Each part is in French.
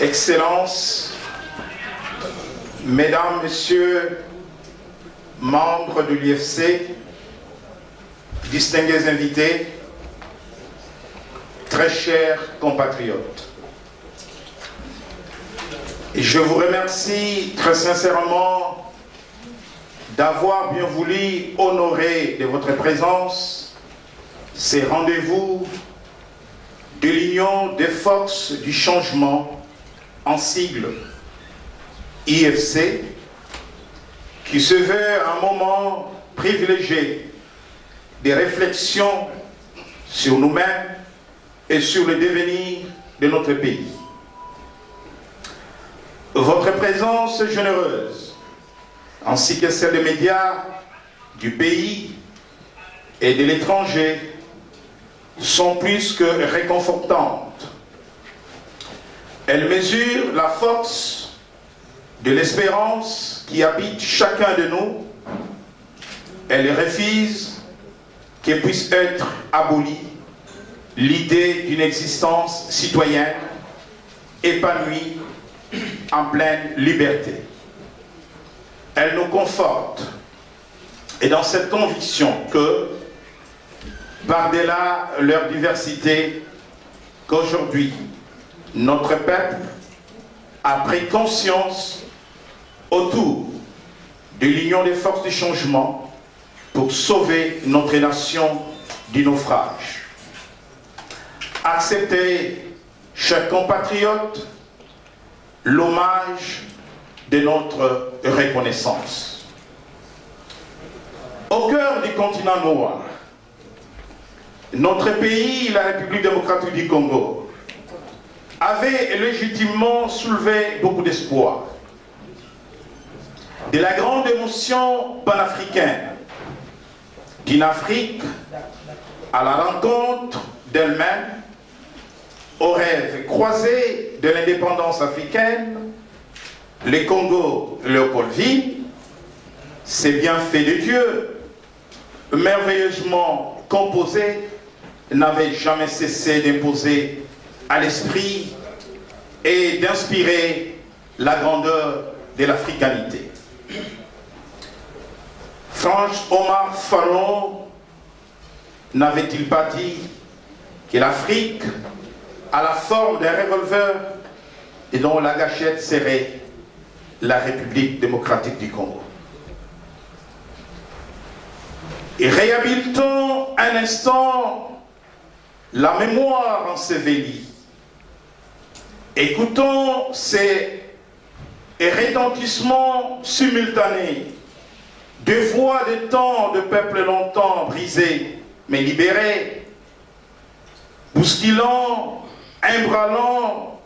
Excellences, Mesdames, Messieurs, membres de l'UFC, distingués invités, très chers compatriotes, je vous remercie très sincèrement d'avoir bien voulu honorer de votre présence ces rendez-vous de l'Union des forces du changement en sigle IFC, qui se veut un moment privilégié de réflexion sur nous-mêmes et sur le devenir de notre pays. Votre présence généreuse, ainsi que celle des médias du pays et de l'étranger, sont plus que réconfortantes. Elles mesurent la force de l'espérance qui habite chacun de nous. Elles refusent que puisse être abolie l'idée d'une existence citoyenne épanouie en pleine liberté. Elles nous confortent et dans cette conviction que, par-delà leur diversité, qu'aujourd'hui, notre peuple a pris conscience autour de l'union des forces du changement pour sauver notre nation du naufrage. Acceptez, chers compatriotes, l'hommage de notre reconnaissance. Au cœur du continent noir, notre pays, la République démocratique du Congo, avait légitimement soulevé beaucoup d'espoir. De la grande émotion panafricaine, d'une Afrique à la rencontre d'elle-même, au rêve croisé de l'indépendance africaine, le Congo Léopoldville, ces bienfaits de Dieu, merveilleusement composés, n'avaient jamais cessé d'imposer à l'esprit et d'inspirer la grandeur de l'africanité. Franz Omar Fanon n'avait-il pas dit que l'Afrique a la forme d'un revolver et dont la gâchette serait la République démocratique du Congo? Et réhabilitons un instant la mémoire ensevelie. Écoutons ces retentissements simultanés de voix de tant de peuples longtemps brisés, mais libérés, bousculant, imbralant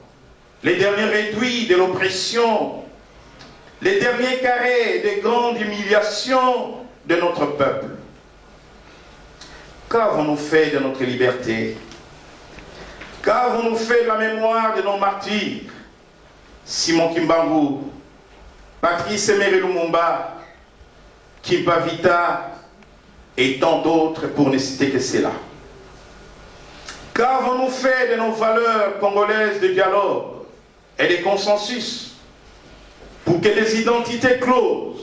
les derniers réduits de l'oppression, les derniers carrés des grandes humiliations de notre peuple. Qu'avons-nous fait de notre liberté? Qu'avons-nous fait de la mémoire de nos martyrs? Simon Kimbangu, Patrice Emery Lumumba, Kimpa Vita et tant d'autres, pour ne citer que cela. Qu'avons-nous fait de nos valeurs congolaises de dialogue et de consensus pour que les identités closes,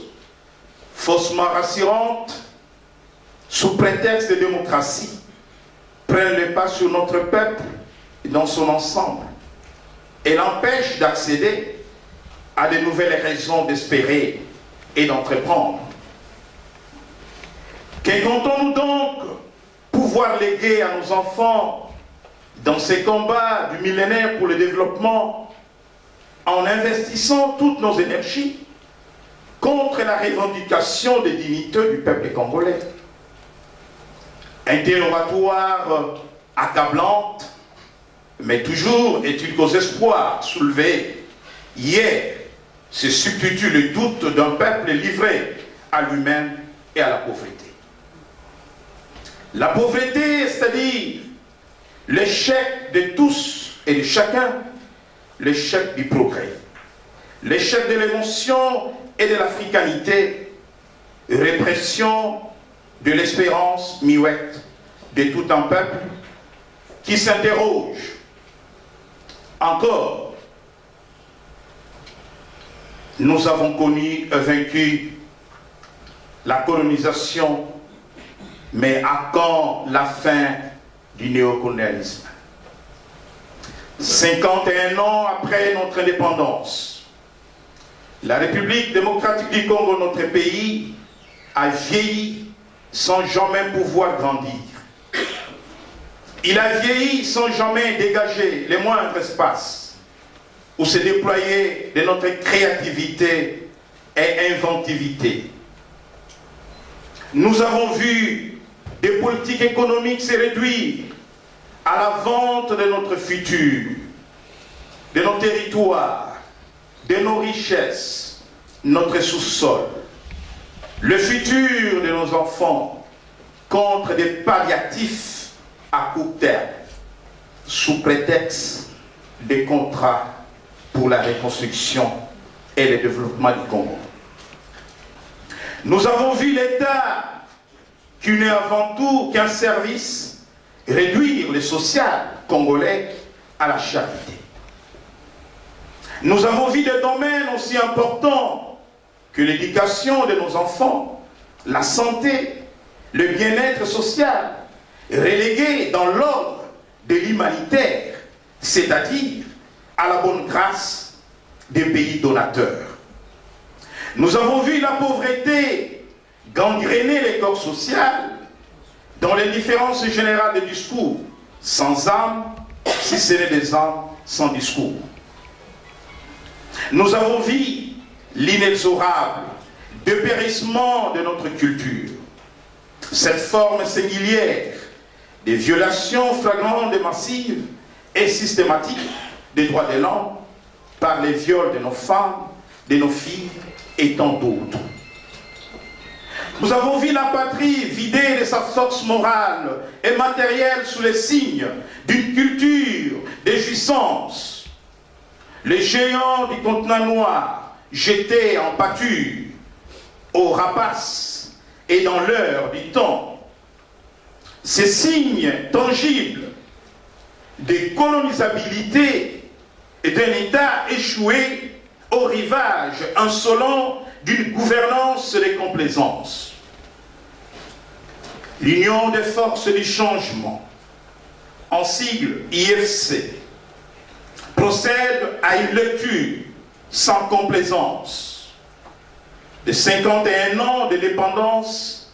faussement rassurantes, sous prétexte de démocratie, prennent le pas sur notre peuple dans son ensemble et l'empêchent d'accéder à de nouvelles raisons d'espérer et d'entreprendre? Que comptons-nous donc pouvoir léguer à nos enfants dans ces combats du millénaire pour le développement en investissant toutes nos énergies contre la revendication des dignités du peuple congolais? Interrogatoire accablante, mais toujours est-il qu'aux espoirs soulevés hier se substitue le doute d'un peuple livré à lui-même et à la pauvreté. La pauvreté, c'est-à-dire l'échec de tous et de chacun, l'échec du progrès, l'échec de l'émotion et de l'africanité, répression de l'espérance muette de tout un peuple qui s'interroge encore nous avons connu, vaincu la colonisation, mais à quand la fin du néocolonialisme? 51 ans après notre indépendance, la République démocratique du Congo, notre pays, a vieilli sans jamais pouvoir grandir. Il a vieilli sans jamais dégager les moindres espaces où se déployer de notre créativité et inventivité. Nous avons vu des politiques économiques se réduire à la vente de notre futur, de nos territoires, de nos richesses, notre sous-sol, le futur de nos enfants contre des palliatifs à court terme, sous prétexte des contrats pour la reconstruction et le développement du Congo. Nous avons vu l'État, qui n'est avant tout qu'un service, réduire le social congolais à la charité. Nous avons vu des domaines aussi importants que l'éducation de nos enfants, la santé, le bien-être social, relégués dans l'ordre de l'humanitaire, c'est-à-dire à la bonne grâce des pays donateurs. Nous avons vu la pauvreté gangréner les corps sociaux dans les différences générales des discours, sans âme, si ce n'est des âmes sans discours. Nous avons vu l'inexorable dépérissement de notre culture, cette forme singulière des violations flagrantes et massives et systématiques des droits de l'homme par les viols de nos femmes, de nos filles et tant d'autres. Nous avons vu la patrie vidée de sa force morale et matérielle sous les signes d'une culture de jouissance. Les géants du continent noir jetés en pâture, aux rapaces et dans l'heure du temps. Ces signes tangibles de colonisabilité et d'un État échoué au rivage insolent d'une gouvernance de complaisance. L'Union des forces du changement, en sigle IFC, procède à une lecture sans complaisance de 51 ans de dépendance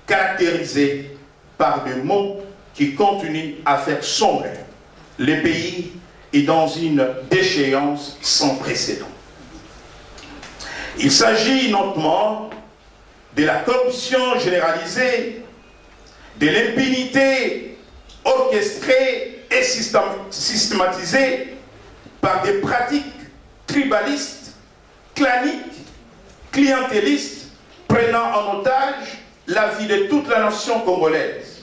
caractérisés par des mots qui continuent à faire sombrer le pays et dans une déchéance sans précédent. Il s'agit notamment de la corruption généralisée, de l'impunité orchestrée et systématisée par des pratiques tribalistes, claniques, clientélistes, prenant en otage la vie de toute la nation congolaise.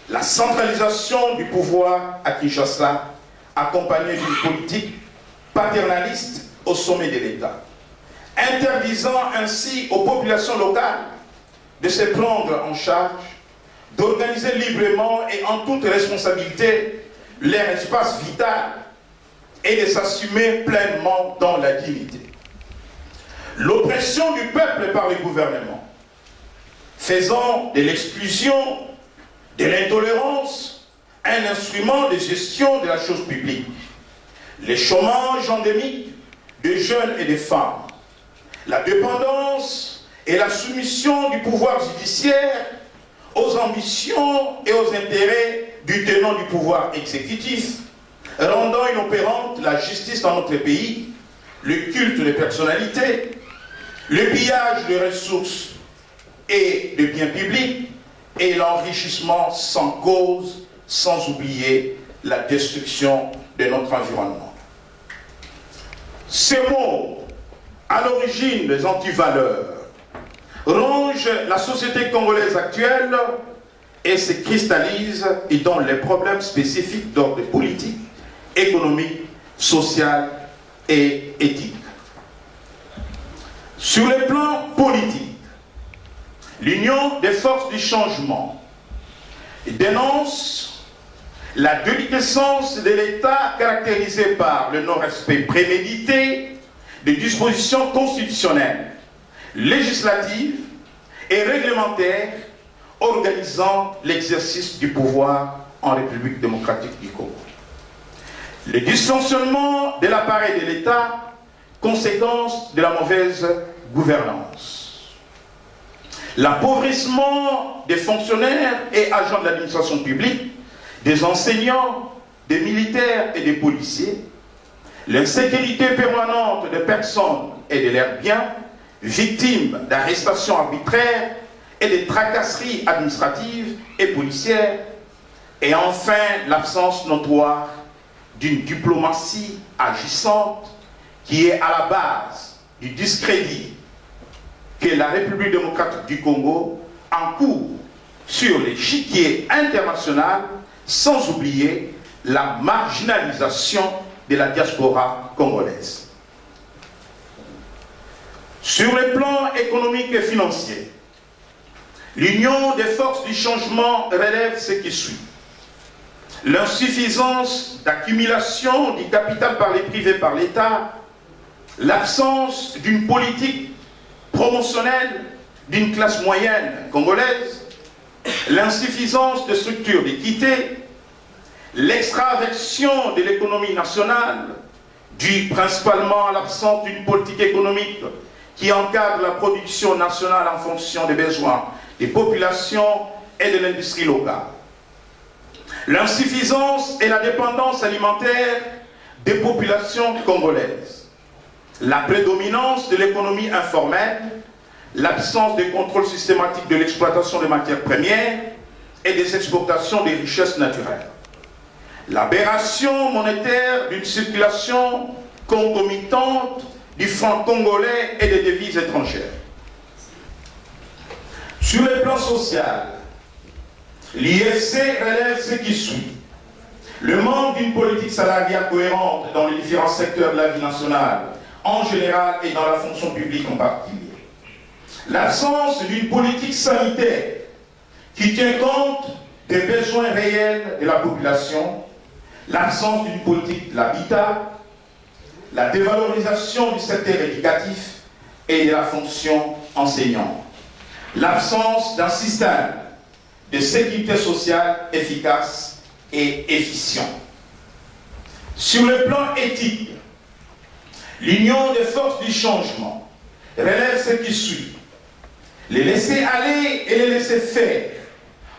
La centralisation du pouvoir à Kinshasa, accompagnée d'une politique paternaliste au sommet de l'État, interdisant ainsi aux populations locales de se prendre en charge, d'organiser librement et en toute responsabilité leur espace vital et de s'assumer pleinement dans la dignité. L'oppression du peuple par le gouvernement, faisant de l'exclusion, de l'intolérance, un instrument de gestion de la chose publique. Le chômage endémique de jeunes et de femmes, la dépendance et la soumission du pouvoir judiciaire aux ambitions et aux intérêts du tenant du pouvoir exécutif, rendant inopérante la justice dans notre pays, le culte des personnalités, le pillage de ressources et de biens publics et l'enrichissement sans cause, sans oublier la destruction de notre environnement. Ces mots, à l'origine des antivaleurs, rongent la société congolaise actuelle et se cristallisent dans les problèmes spécifiques d'ordre politique, économique, social et éthique. Sur le plan politique, l'Union des forces du changement dénonce la déliquescence de l'État caractérisée par le non-respect prémédité des dispositions constitutionnelles, législatives et réglementaires organisant l'exercice du pouvoir en République démocratique du Congo. Le dysfonctionnement de l'appareil de l'État, conséquence de la mauvaise gouvernance. L'appauvrissement des fonctionnaires et agents de l'administration publique, des enseignants, des militaires et des policiers, l'insécurité permanente des personnes et de leurs biens, victimes d'arrestations arbitraires et de tracasseries administratives et policières, et enfin l'absence notoire d'une diplomatie agissante qui est à la base du discrédit que la République démocratique du Congo encourt sur l'échiquier international, sans oublier la marginalisation de la diaspora congolaise. Sur le plan économique et financier, l'Union des forces du changement relève ce qui suit. L'insuffisance d'accumulation du capital par les privés par l'État, l'absence d'une politique promotionnelle d'une classe moyenne congolaise, l'insuffisance de structures d'équité, l'extraversion de l'économie nationale, due principalement à l'absence d'une politique économique qui encadre la production nationale en fonction des besoins des populations et de l'industrie locale. L'insuffisance et la dépendance alimentaire des populations congolaises, la prédominance de l'économie informelle, l'absence de contrôle systématique de l'exploitation des matières premières et des exportations des richesses naturelles, l'aberration monétaire d'une circulation concomitante du franc congolais et des devises étrangères. Sur le plan social, l'IFC relève ce qui suit. Le manque d'une politique salariale cohérente dans les différents secteurs de la vie nationale, en général et dans la fonction publique en particulier. L'absence d'une politique sanitaire qui tient compte des besoins réels de la population, l'absence d'une politique de l'habitat, la dévalorisation du secteur éducatif et de la fonction enseignante, l'absence d'un système de sécurité sociale efficace et efficient. Sur le plan éthique, l'Union des forces du changement relève ce qui suit. Les laisser aller et les laisser faire,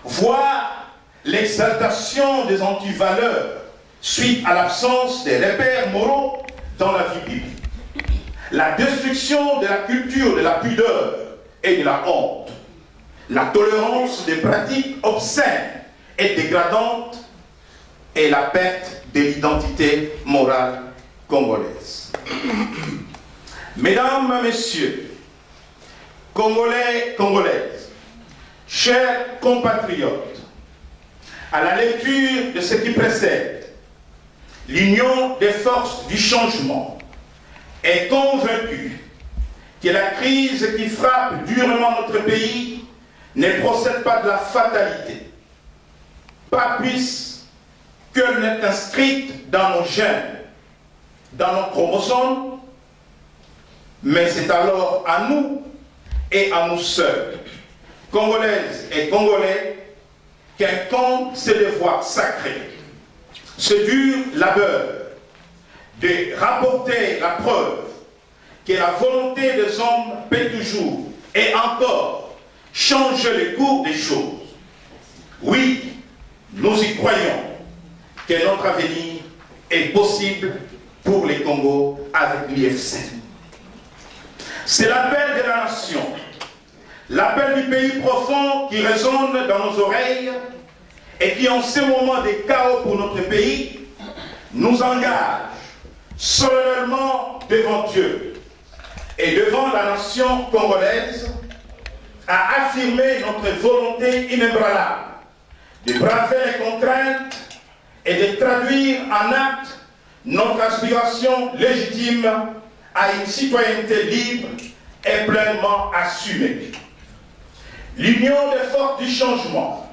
voire l'exaltation des antivaleurs suite à l'absence des repères moraux dans la vie publique. La destruction de la culture de la pudeur et de la honte, la tolérance des pratiques obscènes et dégradantes et la perte de l'identité morale congolaise. Mesdames, Messieurs, Congolais, Congolaises, chers compatriotes, à la lecture de ce qui précède, l'Union des forces du changement est convaincue que la crise qui frappe durement notre pays ne procède pas de la fatalité, pas plus qu'elle n'est inscrite dans nos gènes, dans nos chromosomes, mais c'est alors à nous et à nous seuls, Congolaises et Congolais, qu'incombe ce devoir sacré, ce dur labeur de rapporter la preuve que la volonté des hommes peut toujours et encore changer le cours des choses. Oui, nous y croyons que notre avenir est possible pour les Congos avec l'IFC. C'est l'appel de la nation, l'appel du pays profond qui résonne dans nos oreilles et qui, en ce moment de chaos pour notre pays, nous engage solennellement devant Dieu et devant la nation congolaise à affirmer notre volonté inébranlable de braver les contraintes et de traduire en acte notre aspiration légitime à une citoyenneté libre et pleinement assumée. L'Union des forces du changement